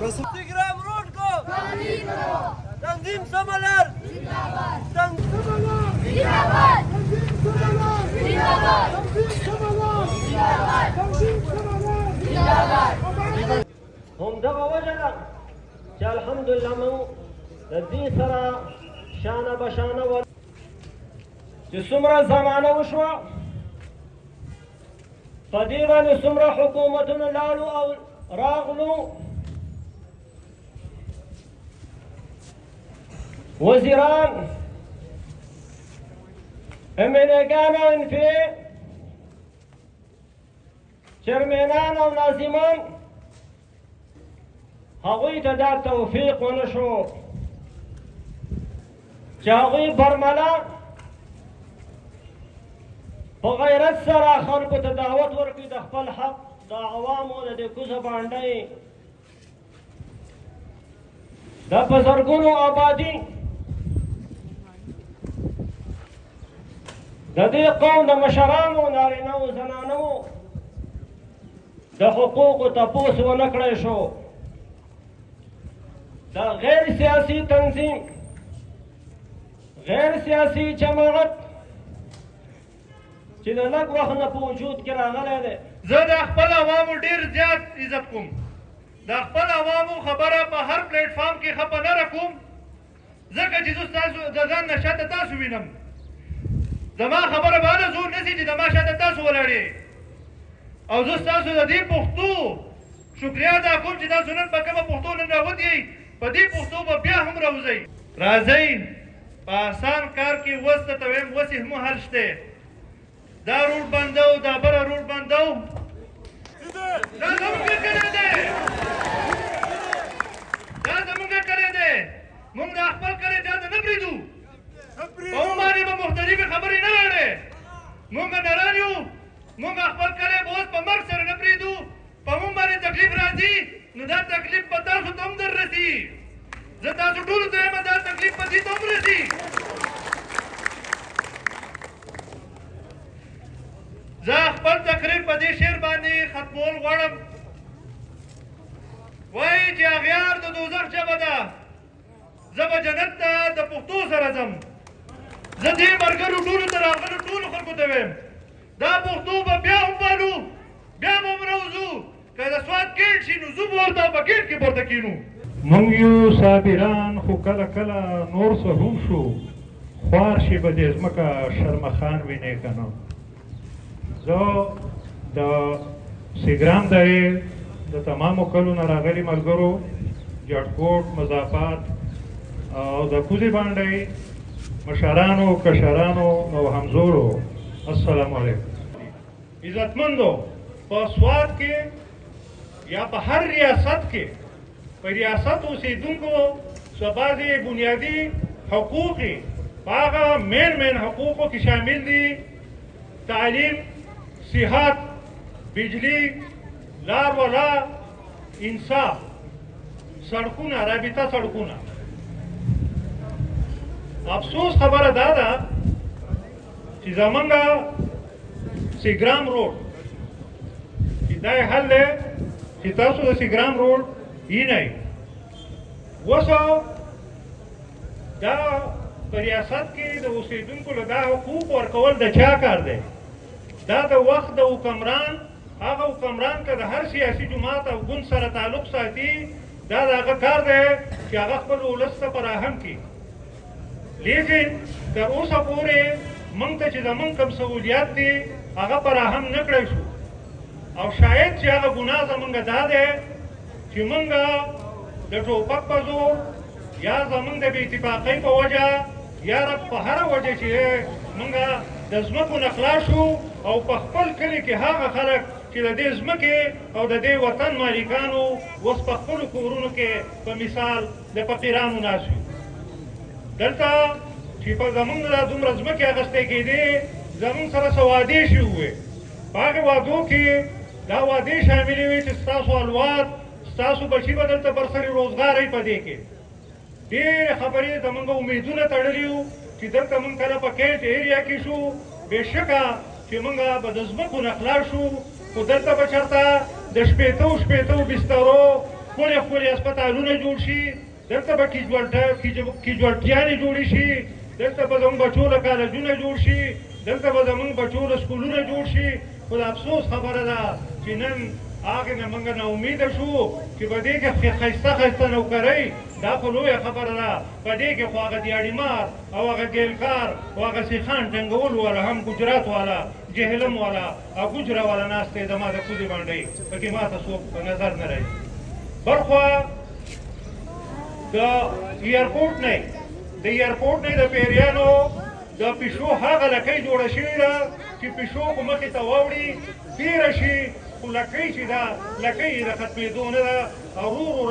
Instagram road को तंजीम समलर हम दगा वजला अल्हम्दुलिल्लाह मु दी सरा शाना बशाना व सुमरा जमाना वशवा فديما سمرة حكومتنا لالو أو راغلو وزيران من كانوا في شرمينان أو نازمان هغوي تدار توفيق ونشو شاغوي برملا وغیرت سره خلکو ته دعوت ورکړي د خپل حق د عوامو د دې کوزه باندې د په زرګونو آبادي د دې قوم د مشرانو نارینه او زنانو د حقوقو تپوس ونه کړی شو د غیر سیاسي تنظیم غیر سیاسي جماعت چې د لږ وخت نه په وجود کې راغلی دی زه د خپل عوامو ډېر زیات عزت کوم د خپل عوامو خبره په هر پلیټ فارم کې ښه په نه رکوم ځکه چې زه ستاسو د ځان نه شاته تاسو وینم زما خبره به هله زور نسي چې زما شاته تاسو ولاړې او زه ستاسو د دې پښتو شکریا ادا کوم چې تاسو نن په کومه پښتو نن راوتئ په دې پښتو به بیا هم راوځئ راځئ په اسان کار کې وس ته ته وایم وس یې هم حل شته دا روډ بندو دا بره روډ بندو دا زمونږ کړی دی دا زمونږ کړی دی موږ د خپل کړی اجازه نه پرېږدو په موږ باندې به مختلفې خبرې نه اړې موږ نران یو موږ خپل کړی به اوس په مرګ سره نه پرېږدو په موږ باندې تکلیف راځي نو دا تکلیف به تاسو ته هم در رسي زه تاسو ټولو ته یم دا تکلیف به دې ته هم رسي زه خپل تقریر په دې شعر باندې ختمول غواړم وایي چې اغیار د دوزخ ژبه ده زه به جنت ته د پښتو سره ځم زه دې ملګرو ټولو ته راغلو ټولو خلکو ته وایم دا پښتو به بیا هم والو بیا به هم راوځو که د سوات ګیټ شي نو زه به ورته په ګیټ کې پورته کینو موږ یو صابران خو کله کله نور څه هم شو خوار شي به دې ځمکه شرمخان وینې که نه زه د سیګرام درې د تمامو کلو نه راغلي ملګرو جړکوټ مضافات او د کوزې باندې مشرانو کشرانو او همزورو السلام علیکم عزتمندو په سوات کې یا په هر ریاست کې په ریاست اوسېدونکو څه بعضې بنیادي حقوق یې په هغه مین حقوقو کې شامل دي تعلیم صحت بجلی لار ولا انصاف سړکونه رابطه سړکونه افسوس خبره دا ده چې زمونږ سیګرام روډ چې دا یې حل دی چې تاسو د سیګرام روډ وینئ اوس دا په ریاست کې د اوسېدونکو له دا حقوق ورکول د چا کار دی دا د وخت د حکمران هغه حکمران که د هر سیاسي جماعت او ګوند سره تعلق ساتي دا د هغه کار دی چې هغه خپل ولس ته فراهم کړي لیکن تر اوسه پورې موږ ته چې زموږ کوم سهولیات دي هغه فراهم نه کړی شو او شاید چې هغه ګناه زموږ دا دی چې موږ د ټوپک په زور یا زموږ د بې اتفاقۍ په وجه یا په هره وجه چې موږ د ځمکو نه خلاص شو او په خپل کلي کې هغه خلک چې د دې ځمکې او د دې وطن مالکانو اوس په خپلو کورونو کې په مثال د فقیرانو ناست وي دلته چې په زمونږ نه دومره ځمکې اخیستې کېدې زمونږ سره څه وعدې شوي وې په هغې وعدو کې دا وعدې شاملې وې چې ستاسو اولاد ستاسو بچي به دلته برسري روزګار په دې کې ډېرې خبرې زمونږ امیدونه تړلي وو چې دلته مونږ کله په کیټ ایریا کې شو بېشکه چې مونږ به د ځمکو نه خلاص شو خو دلته به چېرته د شپېتو بسترو ښکلې ښکلې هسپتالونه جوړ شي دلته به کیجوالټیانې جوړې شي دلته به زموږ بچو له کالجونه جوړ شي دلته به زموږ بچو له سکولونه جوړ شي خو د افسوس خبره ده چې نن هغې نه موږ نا امیده شو چې په دې کې ښایسته نوکرۍ دا خو لویه خبره ده په دې کې خو هغه دیاړیمار او هغه ګیلکار او هغه سیخان ټنګول والا هم ګجرات والا جهلم والا او ګجره والا ناست دی زما د کوزې باندې پکې ما ته څوک په نظر نه راځي بل خوا د ایرپورټ نه د پیریانو د پیشو هغه لکۍ جوړه شوې ده چې پیشو خو مخې ته واوړي تېره شي خو لکۍ چې ده لکۍ یې د ختمېدو نه ده او ورو ورو